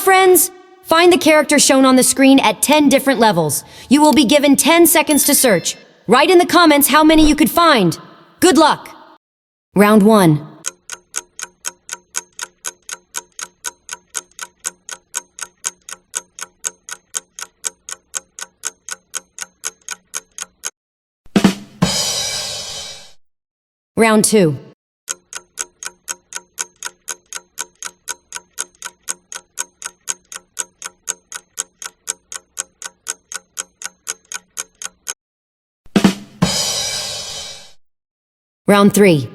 friends? Find the character shown on the screen at 10 different levels. You will be given 10 seconds to search. Write in the comments how many you could find. Good luck! Round 1. Round 2. Round 3.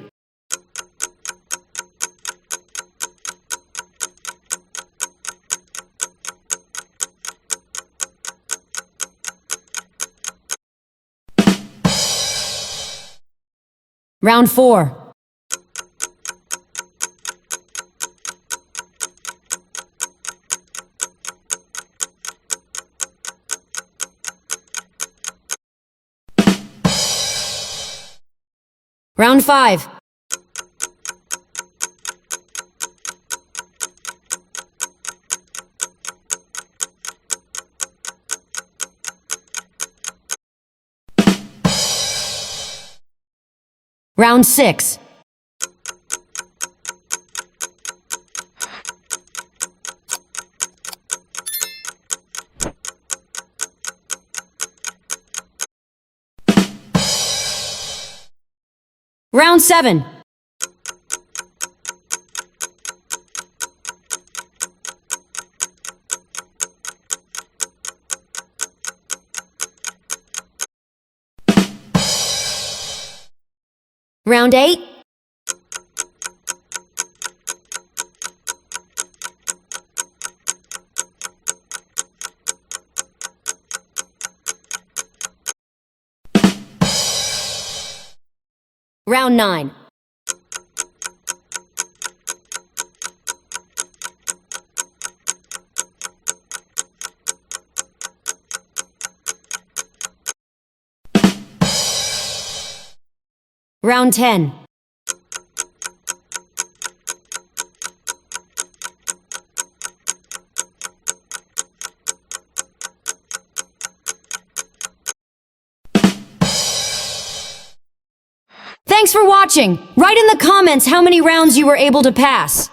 Round 4. Round 5. Round 6. Round 7. Round 8. Round 9. Round 10. Thanks for watching! Write in the comments how many rounds you were able to pass.